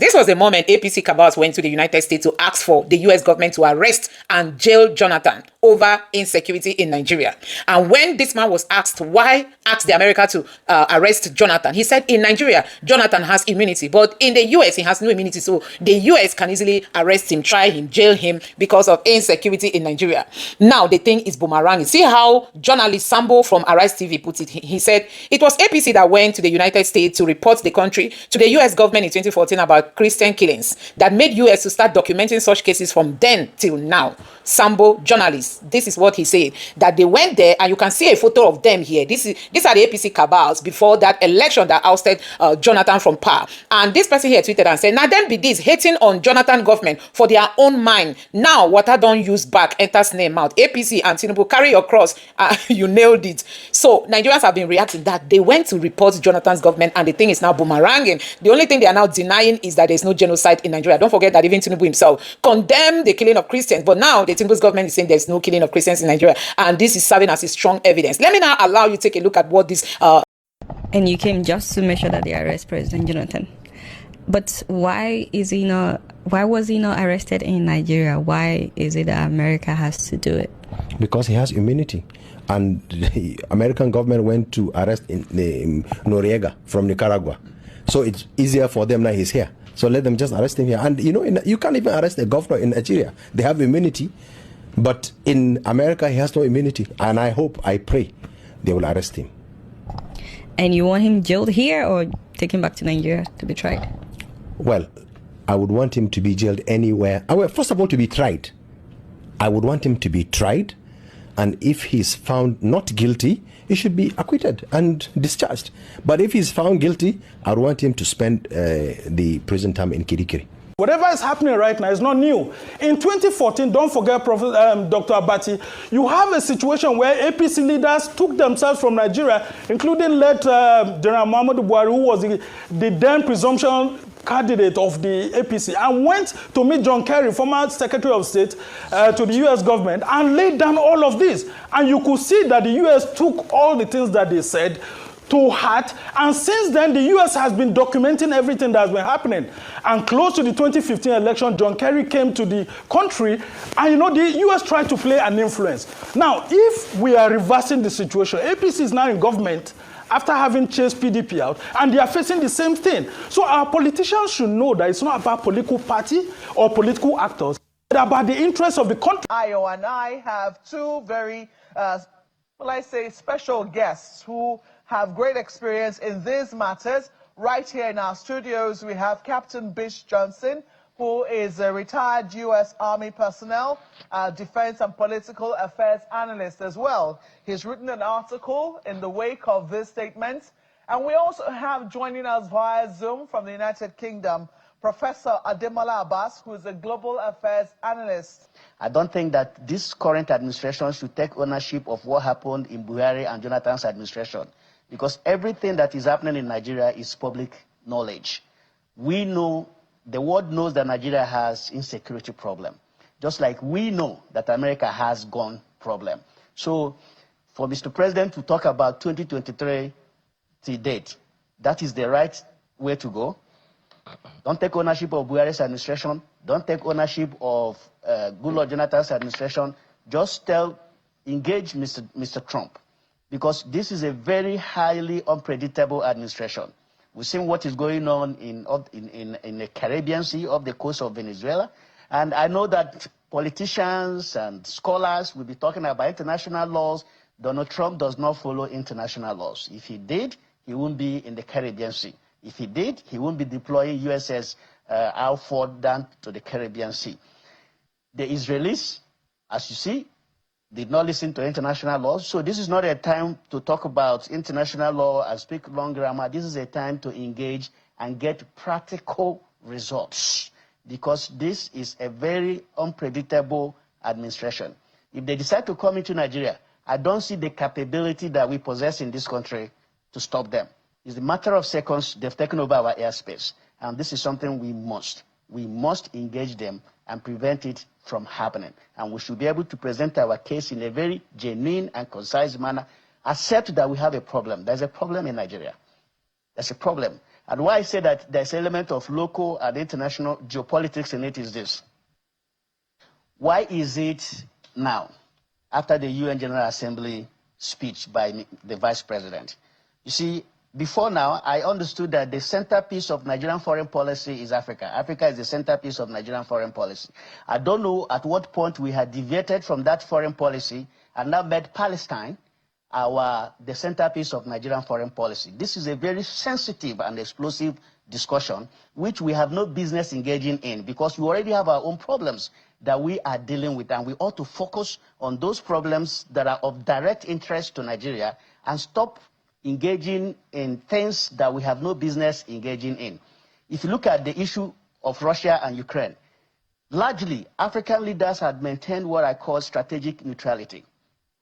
This was the moment APC cabals went to the United States to ask for the US government to arrest and jail Jonathan over insecurity in Nigeria. And when this man was asked why ask the America to arrest Jonathan, he said in Nigeria, Jonathan has immunity, but in the US, he has no immunity. So the US can easily arrest him, try him, jail him because of insecurity in Nigeria. Now the thing is boomerang. See how journalist Sambo from Arise TV put it. He said it was APC that went to the United States to report the country to the US government in 2014 about Christian killings that made US to start documenting such cases from then till now. Sambo journalist, this is what he said, that they went there, and you can see a photo of them here. These are the APC cabals before that election that ousted Jonathan from power. And this person here tweeted and said, now them be this hating on Jonathan government for their own mind. Now water don't use back enters name out. APC and Tinubu, carry your cross. You nailed it. So Nigerians have been reacting that they went to report Jonathan's government, and the thing is now boomeranging. The only thing they are now denying is that there's no genocide in Nigeria. Don't forget that even Tinubu himself condemned the killing of Christians, but now the Tinubu's government is saying there's no killing of Christians in Nigeria, and this is serving as a strong evidence. Let me now allow you to take a look at what this and you came just to make sure that they arrest President Jonathan. But why was he not arrested in Nigeria? Why is it that America has to do it? Because he has immunity. And the American government went to arrest Noriega from Nicaragua. So it's easier for them now he's here. So let them just arrest him here. And you know, you can't even arrest a governor in Nigeria. They have immunity. But in America, he has no immunity. And I pray they will arrest him. And you want him jailed here or take him back to Nigeria to be tried? Well, I would want him to be jailed anywhere. First of all, to be tried. I would want him to be tried. And if he's found not guilty, he should be acquitted and discharged. But if he's found guilty, I would want him to spend the prison time in Kirikiri. Whatever is happening right now is not new. In 2014, don't forget, Dr. Abati, you have a situation where APC leaders took themselves from Nigeria, including late General Muhammadu Buhari, who was the then presumption candidate of the APC, and went to meet John Kerry, former Secretary of State, to the U.S. government, and laid down all of this. And you could see that the U.S. took all the things that they said to heart, and since then the US has been documenting everything that's been happening. And close to the 2015 election, John Kerry came to the country, and you know, the US tried to play an influence. Now, if we are reversing the situation, APC is now in government after having chased PDP out, and they are facing the same thing. So our politicians should know that it's not about political party or political actors, but about the interests of the country. Ayo and I have two very, special guests who have great experience in these matters. Right here in our studios, we have Captain Bish Johnson, who is a retired U.S. Army personnel, defense and political affairs analyst as well. He's written an article in the wake of this statement. And we also have joining us via Zoom from the United Kingdom, Professor Ademola Abbas, who is a global affairs analyst. I don't think that this current administration should take ownership of what happened in Buhari and Jonathan's administration, because everything that is happening in Nigeria is public knowledge. We know, the world knows that Nigeria has insecurity problem, just like we know that America has gun problem. So for Mr. President to talk about 2023 to date, that is the right way to go. Don't take ownership of Buhari's administration. Don't take ownership of Goodluck Jonathan's administration. Just engage Mr. Trump, because this is a very highly unpredictable administration. We've seen what is going on in the Caribbean Sea, off the coast of Venezuela. And I know that politicians and scholars will be talking about international laws. Donald Trump does not follow international laws. If he did, he wouldn't be in the Caribbean Sea. If he did, he wouldn't be deploying USS Alford down to the Caribbean Sea. The Israelis, as you see, did not listen to international laws. So this is not a time to talk about international law and speak long grammar. This is a time to engage and get practical results, because this is a very unpredictable administration. If they decide to come into Nigeria, I don't see the capability that we possess in this country to stop them. It's a matter of seconds. They've taken over our airspace. And this is something we must engage them and prevent it from happening. And we should be able to present our case in a very genuine and concise manner, accept that we have a problem. There's a problem in Nigeria. There's a problem. And why I say that there's an element of local and international geopolitics in it is this. Why is it now, after the UN General Assembly speech by the Vice President? You see, before now, I understood that the centerpiece of Nigerian foreign policy is Africa. Africa is the centerpiece of Nigerian foreign policy. I don't know at what point we had deviated from that foreign policy and now made Palestine the centerpiece of Nigerian foreign policy. This is a very sensitive and explosive discussion, which we have no business engaging in, because we already have our own problems that we are dealing with, and we ought to focus on those problems that are of direct interest to Nigeria and stop engaging in things that we have no business engaging in. If you look at the issue of Russia and Ukraine, largely African leaders had maintained what I call strategic neutrality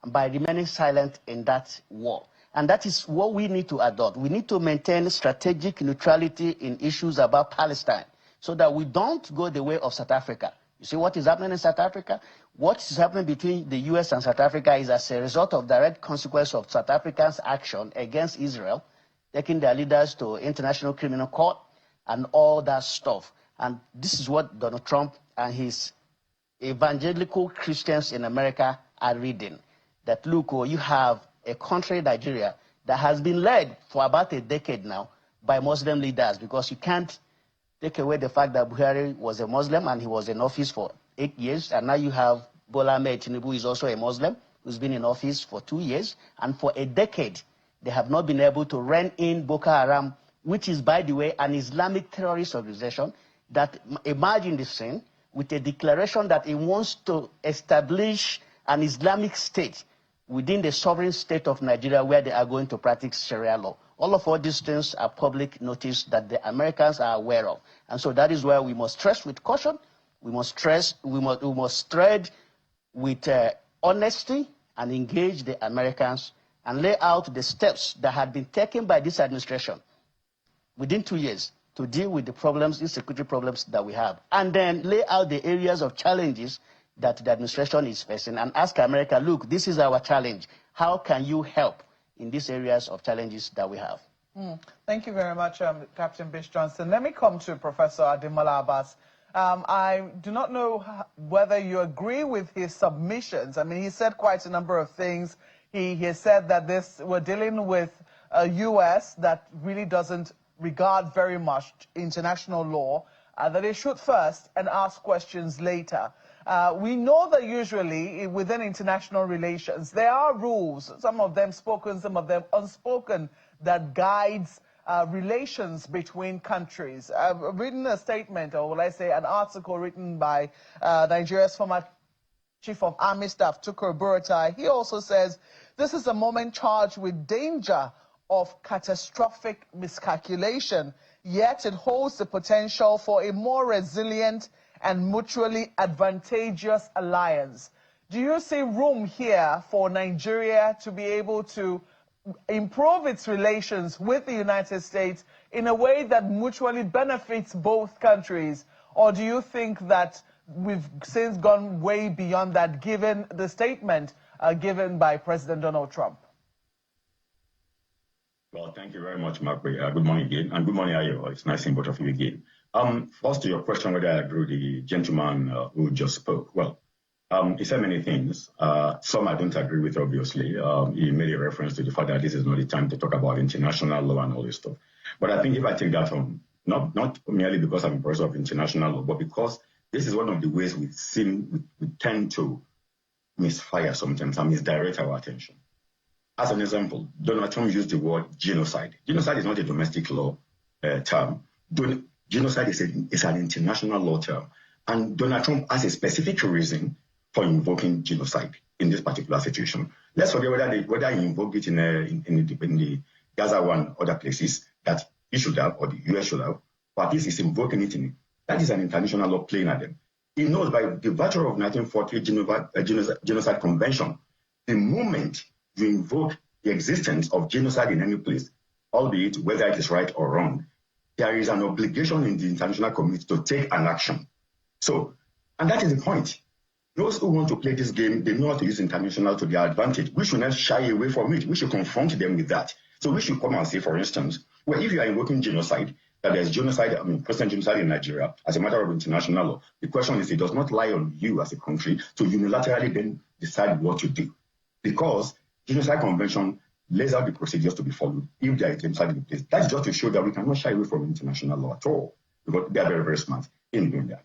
by remaining silent in that war. And that is what we need to adopt. We need to maintain strategic neutrality in issues about Palestine so that we don't go the way of South Africa. You see what is happening in South Africa? What is happening between the US and South Africa is as a result of direct consequence of South Africa's action against Israel, taking their leaders to International Criminal Court and all that stuff. And this is what Donald Trump and his evangelical Christians in America are reading. That, look, you have a country, Nigeria, that has been led for about a decade now by Muslim leaders, because you can't take away the fact that Buhari was a Muslim and he was in office for 8 years, and now you have Bola Ahmed Tinubu, who is also a Muslim, who's been in office for 2 years, and for a decade they have not been able to rein in Boko Haram, which is, by the way, an Islamic terrorist organization that emerged in the scene with a declaration that it wants to establish an Islamic state within the sovereign state of Nigeria, where they are going to practice Sharia law. All these things are public notice that the Americans are aware of. And so that is why we must tread with caution. We must tread with honesty and engage the Americans and lay out the steps that had been taken by this administration within 2 years to deal with the problems, insecurity problems that we have. And then lay out the areas of challenges that the administration is facing and ask America, look, this is our challenge. How can you help in these areas of challenges that we have? Thank you very much, Captain Bish Johnson. Let me come to Professor Ademola Abbas. I do not know whether you agree with his submissions. I mean, he said quite a number of things. He said that we're dealing with a U.S. that really doesn't regard very much international law, that it should first and ask questions later. We know that usually within international relations, there are rules, some of them spoken, some of them unspoken, that guides relations between countries. I've written a statement, or will I say an article written by Nigeria's former Chief of Army Staff, Tukur Buratai. He also says, this is a moment charged with danger of catastrophic miscalculation, yet it holds the potential for a more resilient and mutually advantageous alliance. Do you see room here for Nigeria to be able to improve its relations with the United States in a way that mutually benefits both countries? Or do you think that we've since gone way beyond that, given the statement given by President Donald Trump? Well, thank you very much, Mark. Good morning again, and good morning, Ayo. It's nice seeing both of you again. First, to your question whether I agree with the gentleman who just spoke. Well, he said many things. Some I don't agree with, obviously. He made a reference to the fact that this is not the time to talk about international law and all this stuff. But I think if I take that from, not merely because I'm a person of international law, but because this is one of the ways we tend to misfire sometimes and misdirect our attention. As an example, Donald Trump used the word genocide. Genocide is not a domestic law term. Genocide is an international law term. And Donald Trump has a specific reason for invoking genocide in this particular situation. Let's forget whether he invoked it in the Gaza one other places that he should have, or the US should have, but at least he's invoking it in it. That is an international law playing at them. He knows by the virtue of 1940 Genocide Convention, the moment you invoke the existence of genocide in any place, albeit whether it is right or wrong, there is an obligation in the international community to take an action. So, and that is the point. Those who want to play this game, they know how to use international to their advantage. We should not shy away from it. We should confront them with that. So we should come and say, for instance, Well, if you are invoking genocide, that there's genocide, Christian genocide in Nigeria, as a matter of international law, the question is, it does not lie on you as a country to unilaterally then decide what to do. Because genocide convention lays out the procedures to be followed if there is genocide in place. That's just to show that we cannot shy away from international law at all, because they are very, very smart in doing that.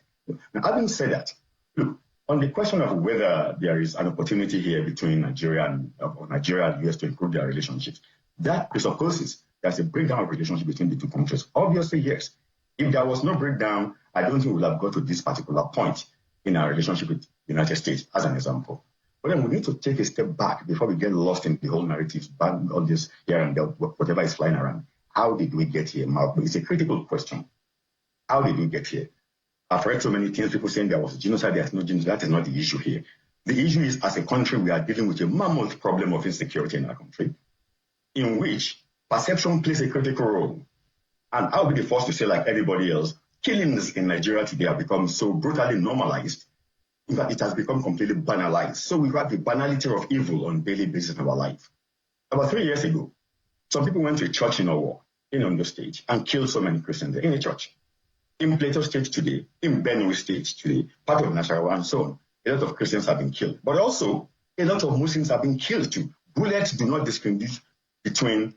Now, having said that, look, on the question of whether there is an opportunity here between Nigeria and the US to improve their relationships, that presupposes there's a breakdown of relationship between the two countries. Obviously, yes. If there was no breakdown, I don't think we'll have got to this particular point in our relationship with the United States, as an example. But then we need to take a step back before we get lost in the whole narratives, all this here and there, whatever is flying around. How did we get here, Mark? It's a critical question. How did we get here? I've read so many things, people saying there was a genocide, there's no genocide. That is not the issue here. The issue is, as a country, we are dealing with a mammoth problem of insecurity in our country, in which perception plays a critical role. And I'll be the first to say, like everybody else, killings in Nigeria today have become so brutally normalized. In fact, it has become completely banalized. So we have the banality of evil on a daily basis in our life. About 3 years ago, some people went to a church in Owo, in Ondo State, and killed so many Christians in a church. In Plateau State today, in Benue State today, part of Nasarawa and so on, a lot of Christians have been killed. But also, a lot of Muslims have been killed too. Bullets do not discriminate between,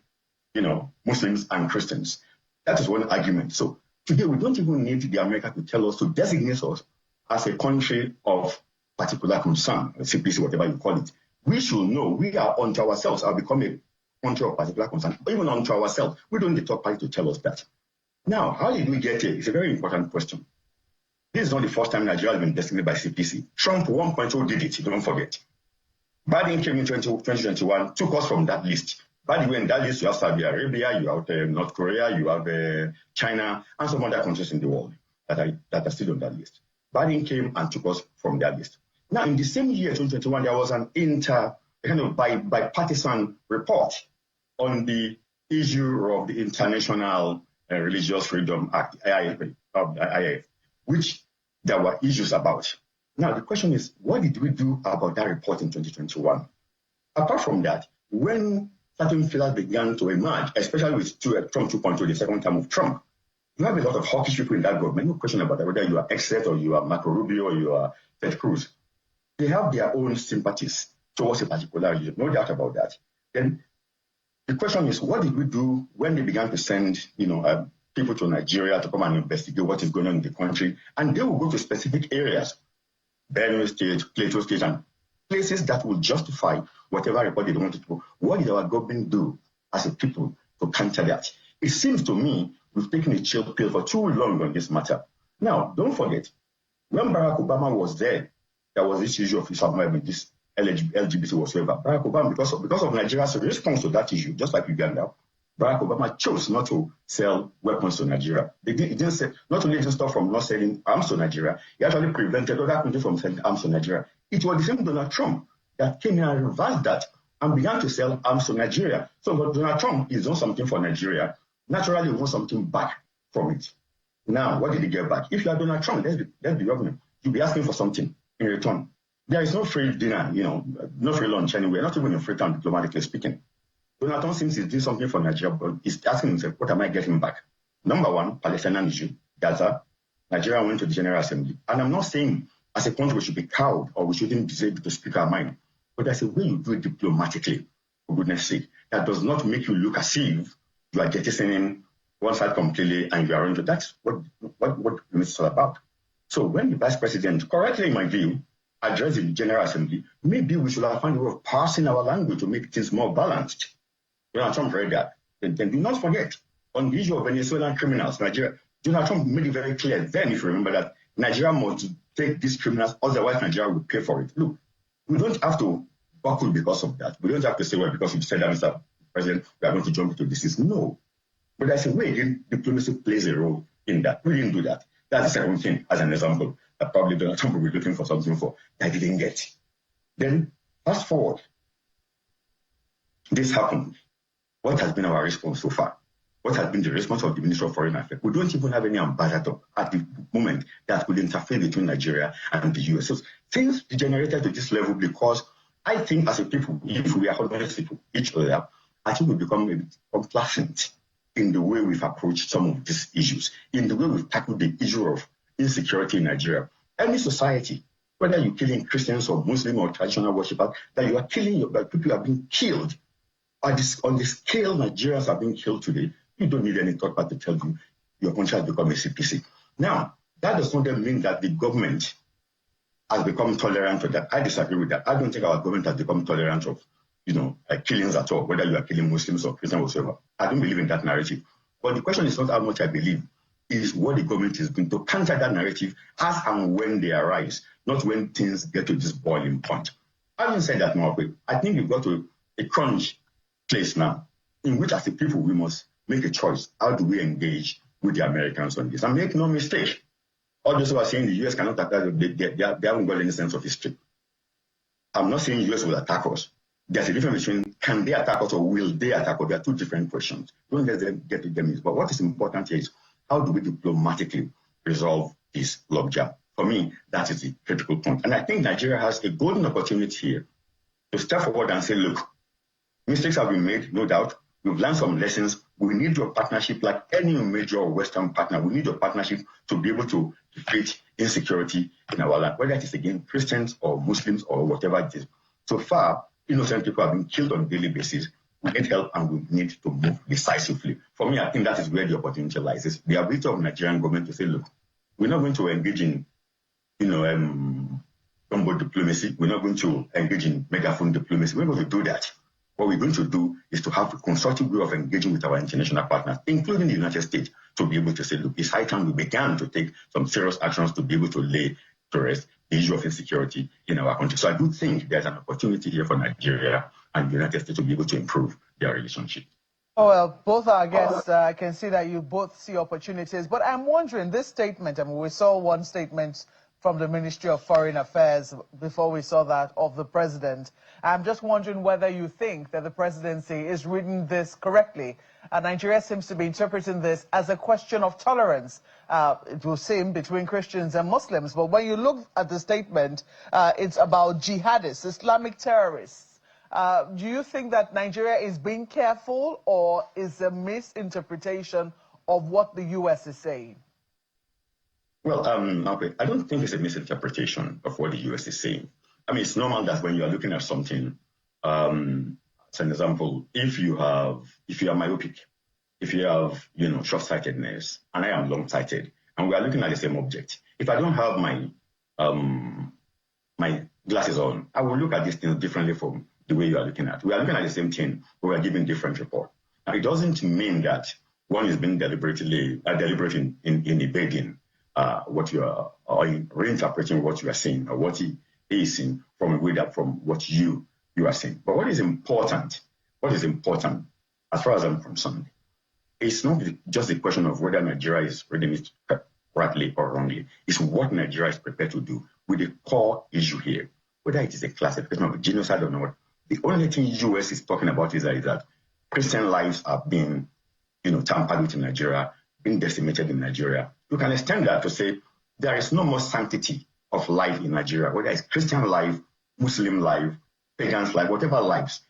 Muslims and Christians. That is one argument. So today, we don't even need the America to tell us, to designate us as a country of particular concern, CPC, whatever you call it. We should know we are unto ourselves, have become a country of particular concern, or even unto ourselves. We don't need the third party to tell us that. Now, how did we get here? It's a very important question. This is not the first time Nigeria has been designated by CPC. Trump 1.0 did it, don't forget. Biden came in 2021, took us from that list. By the way, in that list, you have Saudi Arabia, you have North Korea, you have China, and some other countries in the world that are still on that list. Biden came and took us from that list. Now, in the same year, 2021, there was an bipartisan report on the issue of the International Religious Freedom Act, IIF, which there were issues about. Now, the question is, what did we do about that report in 2021? Apart from that, when certain figures began to emerge, especially with Trump 2.0, the second term of Trump, you have a lot of hawkish people in that government. No question about that, whether you are Exet or you are Marco Rubio or you are Ted Cruz. They have their own sympathies towards a particular religion, no doubt about that. Then the question is, what did we do when they began to send, people to Nigeria to come and investigate what is going on in the country? And they will go to specific areas, Benue State, Plateau State, and places that will justify whatever report they want to do. What did our government do as a people to counter that? It seems to me we've taken a chill pill for too long on this matter. Now, don't forget, when Barack Obama was there was this issue of Islam, this LGBT whatsoever. Barack Obama, because of Nigeria's response to that issue, just like Uganda, Barack Obama chose not to sell weapons to Nigeria. He didn't say, not only didn't stop from not selling arms to Nigeria, he actually prevented other countries from selling arms to Nigeria. It was the same Donald Trump that came here and reversed that and began to sell arms to Nigeria. So when Donald Trump is doing something for Nigeria, naturally we want something back from it. Now, what did he get back? If you are Donald Trump, let's be open. You'll be asking for something in return. There is no free dinner, no free lunch anywhere, not even in Freetown, diplomatically speaking. Donald Trump seems he's doing something for Nigeria, but he's asking himself, what am I getting back? Number one, Palestinian issue, Gaza. Nigeria went to the General Assembly. And I'm not saying as a country we should be cowed or we shouldn't be able to speak our mind. But there's a way you do it diplomatically, for goodness sake. That does not make you look as if you are jettisoning one side completely and you are into that's what it's all about. So when the vice president, correctly in my view, addressed the General Assembly, maybe we should have found a way of parsing our language to make things more balanced. Donald Trump read that. Then do not forget, on the issue of Venezuelan criminals, Nigeria, Donald Trump made it very clear then, if you remember, that Nigeria must take these criminals, otherwise Nigeria will pay for it. Look, we don't have to buckle because of that. We don't have to say, well, because you said that, Mr. President, we are going to jump into this. No. But there's a way diplomacy plays a role in that. We didn't do that. That's the second thing, as an example, that probably Donald Trump will be looking for something for that he didn't get. Then, fast forward. This happened. What has been our response so far? What has been the response of the Ministry of Foreign Affairs? We don't even have any ambassador at the moment that could interfere between Nigeria and the US. So things degenerated to this level because I think as a people, if we are honest with each other, I think we become a bit complacent in the way we've approached some of these issues, in the way we've tackled the issue of insecurity in Nigeria. Any society, whether you're killing Christians or Muslim or traditional worshippers, that you are killing, that people are being killed. On the scale Nigerians are being killed today, you don't need any third party to tell you your country has become a CPC. Now, that does not mean that the government has become tolerant of that. I disagree with that. I don't think our government has become tolerant of, killings at all, whether you are killing Muslims or Christians or whatever. I don't believe in that narrative. But the question is not how much I believe, it is what the government is doing to counter that narrative as and when they arise, not when things get to this boiling point. Having said that, Margaret, I think we've got to a crunch place now in which, as a people, we must make a choice. How do we engage with the Americans on this? And make no mistake, all those who are saying the U.S. cannot attack us, they haven't got any sense of history. I'm not saying the U.S. will attack us. There's a difference between can they attack us or will they attack us? They are two different questions. Don't let them get to them. But what is important here is how do we diplomatically resolve this logjam? For me, that is the critical point. And I think Nigeria has a golden opportunity here to step forward and say, look, mistakes have been made, no doubt. We've learned some lessons. We need your partnership like any major Western partner. We need your partnership to be able to defeat insecurity in our land, whether it is against Christians or Muslims or whatever it is. So far, innocent people have been killed on a daily basis. We need help and we need to move decisively. For me, I think that is where the opportunity lies. It's the ability of the Nigerian government to say, look, we're not going to engage in, combo diplomacy. We're not going to engage in megaphone diplomacy. We're not going to do that. What we're going to do is to have a constructive way of engaging with our international partners, including the United States, to be able to say, look, it's high time we began to take some serious actions to be able to lay to rest the issue of insecurity in our country. So I do think there's an opportunity here for Nigeria and the United States to be able to improve their relationship. Oh, well, both our guests can see that you both see opportunities. But I'm wondering, this statement, we saw one statement from the Ministry of Foreign Affairs before we saw that of the president. I'm just wondering whether you think that the presidency is reading this correctly. Nigeria seems to be interpreting this as a question of tolerance. It will seem between Christians and Muslims. But when you look at the statement, it's about jihadists, Islamic terrorists. Do you think that Nigeria is being careful or is a misinterpretation of what the U.S. is saying? Well, I don't think it's a misinterpretation of what the U.S. is saying. I mean, it's normal that when you are looking at something, as an example, if you are myopic, if you have, short-sightedness, and I am long-sighted, and we are looking at the same object, if I don't have my glasses on, I will look at these things differently from the way you are looking at. We are looking at the same thing, but we are giving different report. Now, it doesn't mean that one is being deliberate in evading what you are, or in reinterpreting what you are saying, or what he is saying from a way that from what you are saying. But what is important, as far as I'm concerned, it's not just a question of whether Nigeria is reading it rightly or wrongly. It's what Nigeria is prepared to do with the core issue here, whether it is a classification of genocide or not. The only thing U.S. is talking about is that Christian lives are being, tampered with in Nigeria, being decimated in Nigeria. You can extend that to say there is no more sanctity of life in Nigeria, whether it's Christian life, Muslim life, pagans life, whatever lives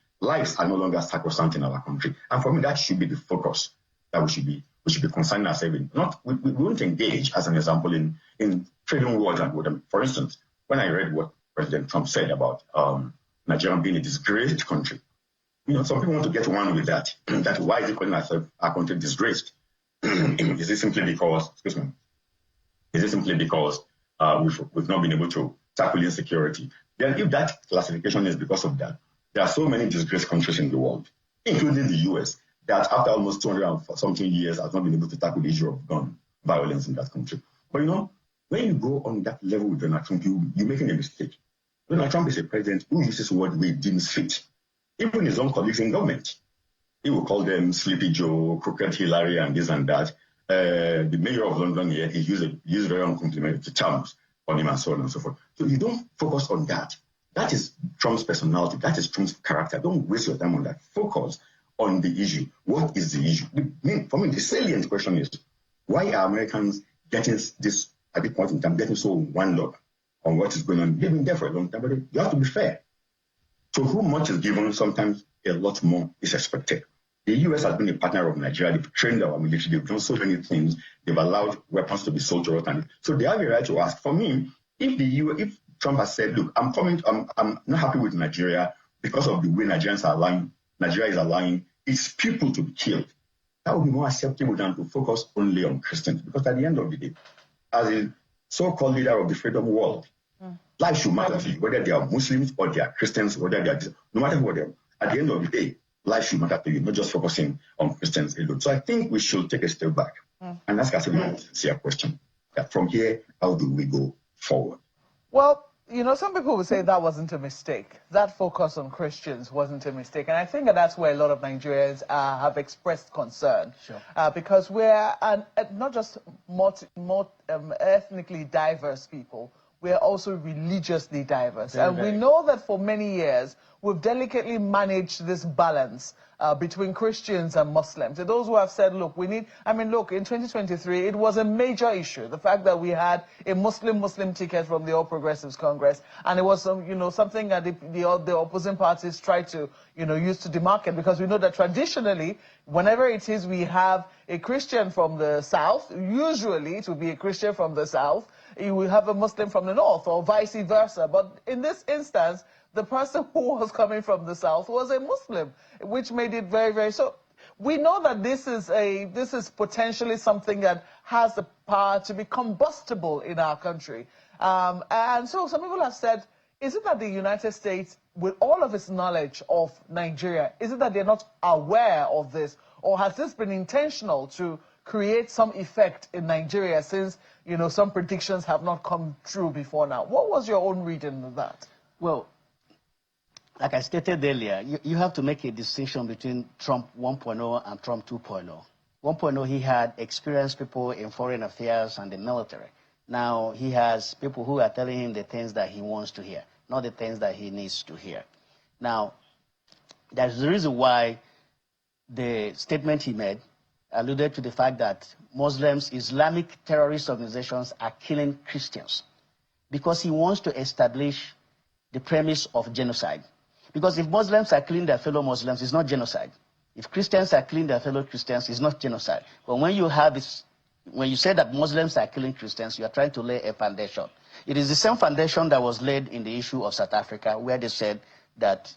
are no longer sacrosanct in our country. And for me, that should be the focus that we should be concerned ourselves in. We won't engage, as an example, in trading wars and with them. For instance, when I read what President Trump said about Nigeria being a disgraced country, some people want to get one with that. That why is it calling our country disgraced? Is it simply because, we've not been able to tackle insecurity? Then if that classification is because of that, there are so many disgraced countries in the world, including the US, that after almost 200-something years has not been able to tackle the issue of gun violence in that country. But when you go on that level with Donald Trump, you're making a mistake. Donald Trump is a president who uses words the way he deems fit. Even his own colleagues in government, he will call them Sleepy Joe, Crooked Hillary, and this and that. The mayor of London here, he used very uncomplimentary terms on him and so on and so forth. So you don't focus on that. That is Trump's personality. That is Trump's character. Don't waste your time on that. Focus on the issue. What is the issue? For me, the salient question is, why are Americans getting this, at this point in time, getting so wound up on what is going on? They've been there for a long time, but you have to be fair. To whom much is given, sometimes a lot more is expected. The U.S. has been a partner of Nigeria. They've trained our military. They've done so many things. They've allowed weapons to be sold to us. And so they have a right to ask. For me, if Trump has said, look, I'm not happy with Nigeria because of the way Nigeria is allowing its people to be killed, that would be more acceptable than to focus only on Christians. Because at the end of the day, as a so-called leader of the freedom world, life should matter to you, whether they are Muslims or they are Christians, whether they are, no matter what they are. At the end of the day, life should matter to you, not just focusing on Christians alone. So I think we should take a step back and ask ourselves a sincere question. From here, how do we go forward? Well, you know, some people would say that wasn't a mistake. That focus on Christians wasn't a mistake. And I think that's where a lot of Nigerians have expressed concern. Sure. Because we're not just more ethnically diverse people, we're also religiously diverse. We know that for many years, we've delicately managed this balance between Christians and Muslims. And those who have said, look, look, in 2023, it was a major issue. The fact that we had a Muslim ticket from the All Progressives Congress, and it was something that the opposing parties tried to, use to demarcate, because we know that traditionally, whenever it is we have a Christian from the South, usually it will be a Christian from the South, you will have a Muslim from the North, or vice versa. But in this instance, the person who was coming from the South was a Muslim, which made it very, very so. We know that this is potentially something that has the power to be combustible in our country. And so some people have said, is it that the United States, with all of its knowledge of Nigeria, is it that they're not aware of this? Or has this been intentional to create some effect in Nigeria, since, some predictions have not come true before now? What was your own reading of that? Well, like I stated earlier, you have to make a distinction between Trump 1.0 and Trump 2.0. 1.0, he had experienced people in foreign affairs and the military. Now he has people who are telling him the things that he wants to hear, not the things that he needs to hear. Now, that's the reason why the statement he made alluded to the fact that Muslims, Islamic terrorist organizations are killing Christians, because he wants to establish the premise of genocide. Because if Muslims are killing their fellow Muslims, it's not genocide. If Christians are killing their fellow Christians, it's not genocide. But when you have this, when you say that Muslims are killing Christians, you are trying to lay a foundation. It is the same foundation that was laid in the issue of South Africa, where they said that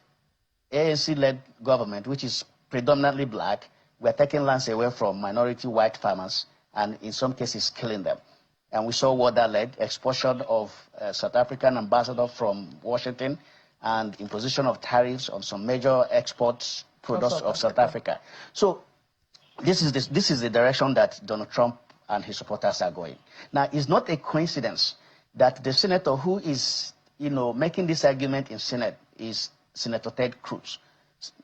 ANC-led government, which is predominantly black, were taking lands away from minority white farmers, and in some cases killing them. And we saw what that led: expulsion of South African ambassador from Washington, and imposition of tariffs on some major export products of South Africa. So this is the direction that Donald Trump and his supporters are going. Now, it's not a coincidence that the senator who is, making this argument in Senate is Senator Ted Cruz.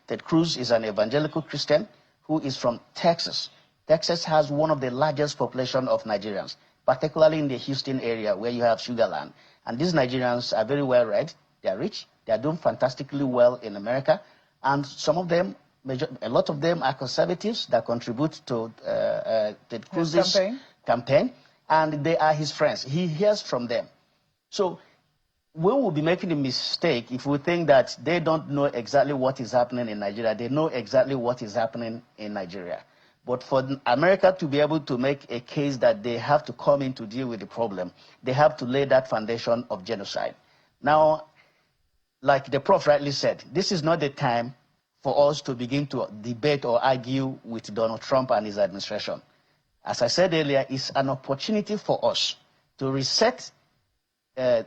Ted Cruz is an evangelical Christian who is from Texas. Texas has one of the largest population of Nigerians, particularly in the Houston area, where you have Sugarland. And these Nigerians are very well read, they are rich, they are doing fantastically well in America, and some of them, a lot of them are conservatives that contribute to Ted Cruz's campaign, and they are his friends. He hears from them. So we will be making a mistake if we think that they don't know exactly what is happening in Nigeria. They know exactly what is happening in Nigeria. But for America to be able to make a case that they have to come in to deal with the problem, they have to lay that foundation of genocide. Now, like the Prof rightly said, this is not the time for us to begin to debate or argue with Donald Trump and his administration. As I said earlier, it's an opportunity for us to reset the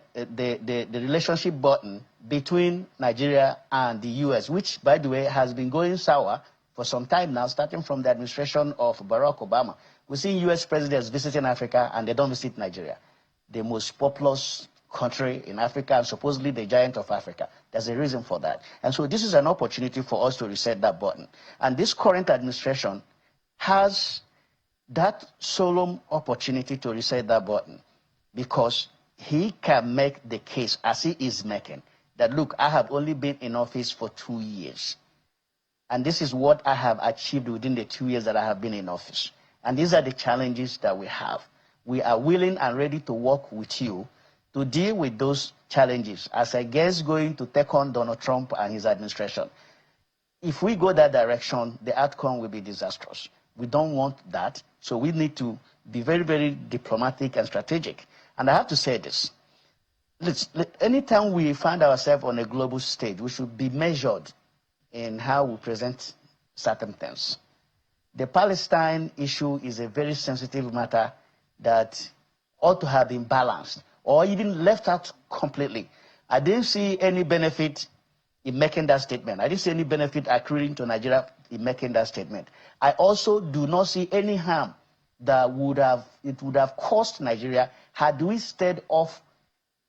relationship button between Nigeria and the U.S., which, by the way, has been going sour for some time now, starting from the administration of Barack Obama. We see U.S. presidents visiting Africa, and they don't visit Nigeria, the most populous country in Africa, and supposedly the giant of Africa. There's a reason for that. And so this is an opportunity for us to reset that button. And this current administration has that solemn opportunity to reset that button, because he can make the case, as he is making, that, look, I have only been in office for 2 years. And this is what I have achieved within the 2 years that I have been in office. And these are the challenges that we have. We are willing and ready to work with you to deal with those challenges as a guest going to take on Donald Trump and his administration. if we go that direction, the outcome will be disastrous. We don't want that, so we need to be very, very diplomatic and strategic. And I have to say this. Anytime we find ourselves on a global stage, we should be measured in how we present certain things. The Palestine issue is a very sensitive matter that ought to have been balanced or even left out completely. I didn't see any benefit in making that statement. I didn't see any benefit accruing to Nigeria in making that statement. I also do not see any harm that would have cost Nigeria had we stayed off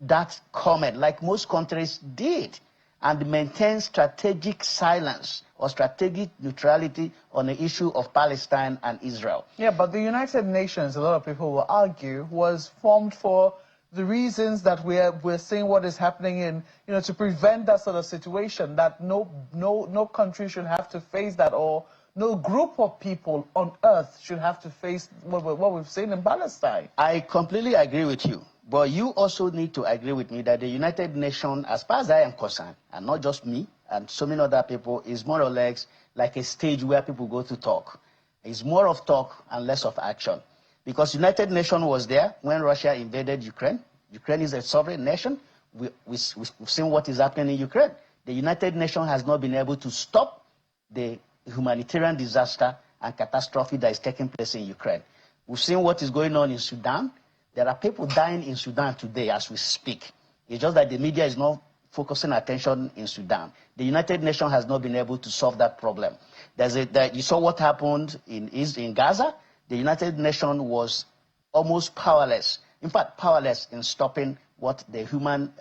that comment like most countries did and maintain strategic silence or strategic neutrality on the issue of Palestine and Israel. Yeah, but the United Nations, a lot of people will argue, was formed for the reasons that we're seeing what is happening in, to prevent that sort of situation, that no country should have to face that, or no group of people on earth should have to face what we've seen in Palestine. I completely agree with you. But you also need to agree with me that the United Nations, as far as I am concerned, and not just me, and so many other people, is more or less like a stage where people go to talk. It's more of talk and less of action. Because United Nations was there when Russia invaded Ukraine. Ukraine is a sovereign nation. We've seen what is happening in Ukraine. The United Nations has not been able to stop the humanitarian disaster and catastrophe that is taking place in Ukraine. We've seen what is going on in Sudan. There are people dying in Sudan today as we speak. It's just that the media is not focusing attention in Sudan. The United Nations has not been able to solve that problem. You saw what happened in Gaza. The United Nations was almost powerless. In fact, powerless in stopping what the human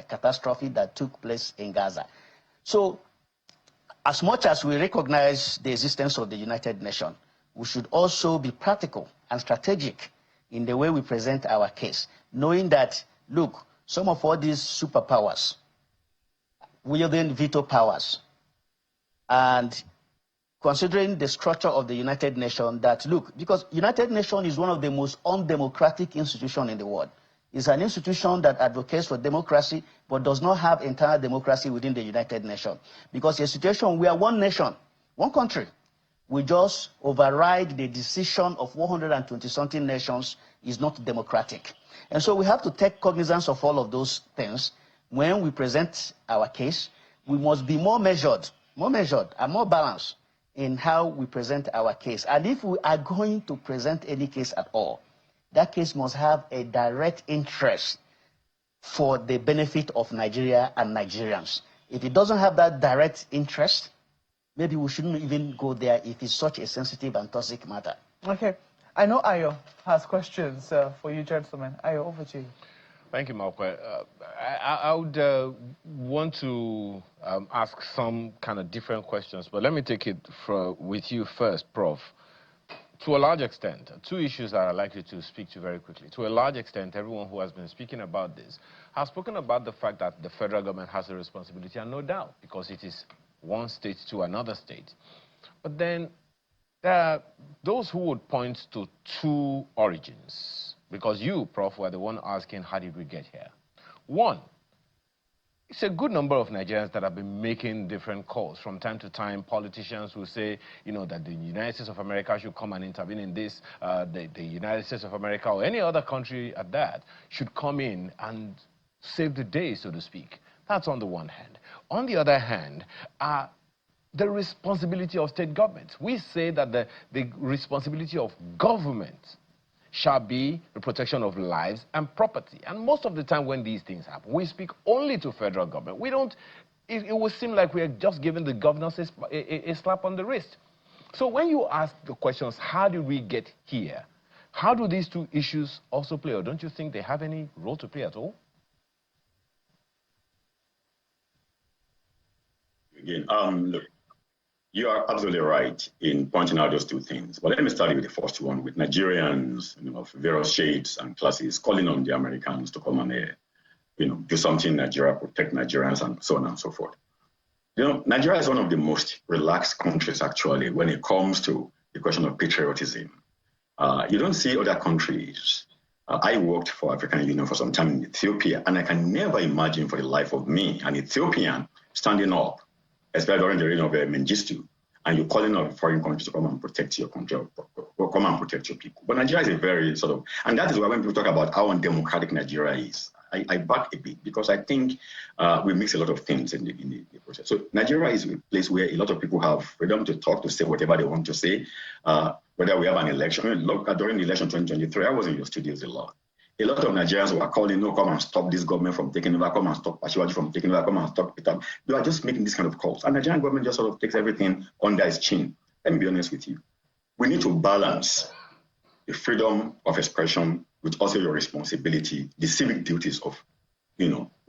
catastrophe that took place in Gaza. So, as much as we recognize the existence of the United Nations, we should also be practical and strategic in the way we present our case, knowing that, look, some of all these superpowers wielding veto powers, and considering the structure of the United Nations, that, look, because United Nations is one of the most undemocratic institutions in the world. It's an institution that advocates for democracy, but does not have internal democracy within the United Nations. Because a situation where one nation, one country, we just override the decision of 120-something nations is not democratic. And so we have to take cognizance of all of those things. When we present our case, we must be more measured and more balanced in how we present our case. And if we are going to present any case at all, that case must have a direct interest for the benefit of Nigeria and Nigerians. If it doesn't have that direct interest, maybe we shouldn't even go there if it's such a sensitive and toxic matter. Okay. I know Ayo has questions for you, gentlemen. Ayo, over to you. Thank you, Malkwe. I would want to ask some kind of different questions, but let me take it with you first, Prof. To a large extent, two issues that I'd like you to speak to very quickly. To a large extent, everyone who has been speaking about this has spoken about the fact that the federal government has a responsibility, and no doubt, because it is one state to another state. But then there are those who would point to two origins, because you, Prof, were the one asking, how did we get here? One, it's a good number of Nigerians that have been making different calls. From time to time, politicians will say, that the United States of America should come and intervene in this. The United States of America, or any other country at that, should come in and save the day, so to speak. That's on the one hand. On the other hand, the responsibility of state governments. We say that the responsibility of government shall be the protection of lives and property. And most of the time when these things happen, we speak only to federal government. We don't, it would seem like we are just giving the governors a slap on the wrist. So when you ask the questions, how did we get here? How do these two issues also play? Or don't you think they have any role to play at all? Again, look, you are absolutely right in pointing out those two things. But let me start with the first one, with Nigerians of various shades and classes calling on the Americans to come and do something in Nigeria, protect Nigerians, and so on and so forth. Nigeria is one of the most relaxed countries, actually, when it comes to the question of patriotism. You don't see other countries. I worked for African Union for some time in Ethiopia, and I can never imagine for the life of me an Ethiopian standing up especially during the reign of Mengistu, and you're calling on foreign countries to come and protect your country or come and protect your people. But Nigeria is a very sort of, and that is why when people talk about how undemocratic Nigeria is, I back a bit, because I think we mix a lot of things in the process. So Nigeria is a place where a lot of people have freedom to talk, to say whatever they want to say, whether we have an election. Look, during the election 2023, I was in your studios a lot. A lot of Nigerians were calling, no, come and stop this government from taking over, come and stop Ashiwaji from taking over, come and stop it up. They are just making this kind of calls. And the Nigerian government just sort of takes everything under its chin. Let me be honest with you. We need to balance the freedom of expression with also your responsibility, the civic duties of,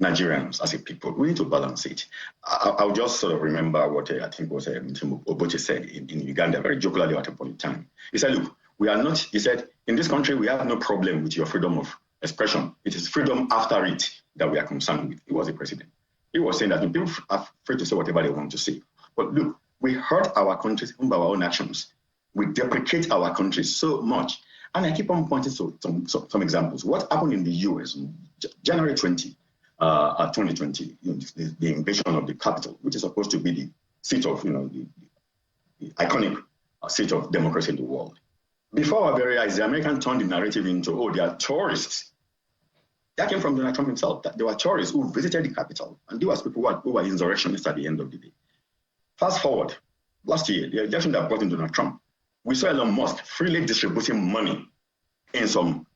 Nigerians as a people. We need to balance it. I'll just sort of remember what I think was Tinubu Apc said in Uganda very jocularly at a point in time. He said, look, he said, in this country, we have no problem with your freedom of expression. It is freedom after it that we are concerned with. He was the president. He was saying that people are free to say whatever they want to say. But look, we hurt our countries by our own actions. We deprecate our countries so much. And I keep on pointing to some examples. What happened in the U.S. in January 2020, the invasion of the Capitol, which is supposed to be the seat of, the iconic seat of democracy in the world. Before our very eyes, the Americans turned the narrative into, they are tourists. That came from Donald Trump himself, that they were tourists who visited the Capitol, and they were people who were insurrectionists at the end of the day. Fast forward, last year, the election that brought in Donald Trump, we saw Elon Musk freely distributing money in some,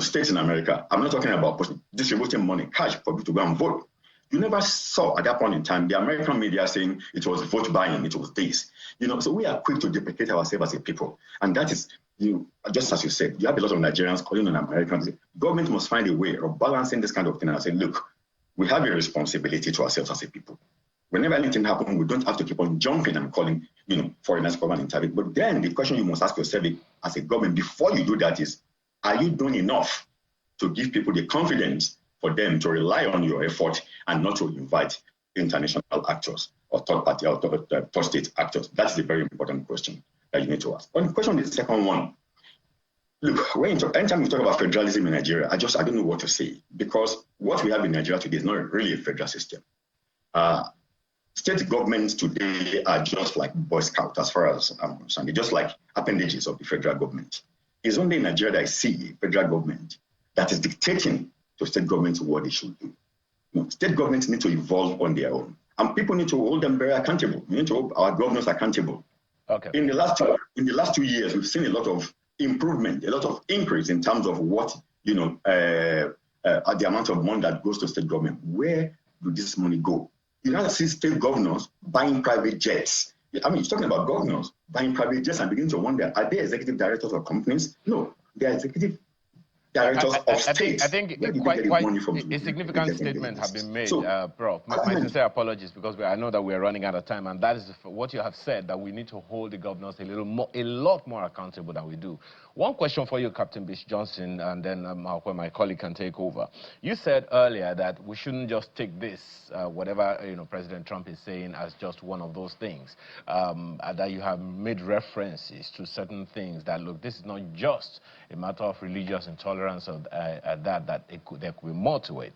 states in America. I'm not talking about distributing money, cash for people to go and vote. You never saw at that point in time the American media saying it was vote buying, it was this. So we are quick to deprecate ourselves as a people. And that is, just as you said, you have a lot of Nigerians calling on Americans. Government must find a way of balancing this kind of thing and say, look, we have a responsibility to ourselves as a people. Whenever anything happens, we don't have to keep on jumping and calling, foreigners to come and intervene. But then the question you must ask yourself as a government before you do that is, are you doing enough to give people the confidence for them to rely on your effort and not to invite international actors or third party or third state actors? That's a very important question that you need to ask. But the question is the second one. Look, anytime we talk about federalism in Nigeria, I don't know what to say, because what we have in Nigeria today is not really a federal system. State governments today are just like Boy Scouts as far as I'm concerned. They're just like appendages of the federal government. It's only in Nigeria that I see a federal government that is dictating to state governments what they should do. State governments need to evolve on their own, and people need to hold them very accountable. We need to hold our governors accountable. Okay. In the last 2 years, we've seen a lot of improvement, a lot of increase in terms of what the amount of money that goes to state government. Where do this money go? You now see state governors buying private jets. I mean, you're talking about governors buying private jets and begin to wonder, are they executive directors of companies? No, they are executive directors of states. I think quite a significant statement have been made, Prof. My sincere apologies, because I know that we're running out of time, and that is what you have said, that we need to hold the governors a lot more accountable than we do. One question for you, Captain Bish Johnson, and then my colleague can take over. You said earlier that we shouldn't just take this, whatever President Trump is saying, as just one of those things. That you have made references to certain things that, look, this is not just a matter of religious intolerance or that there could be more to it.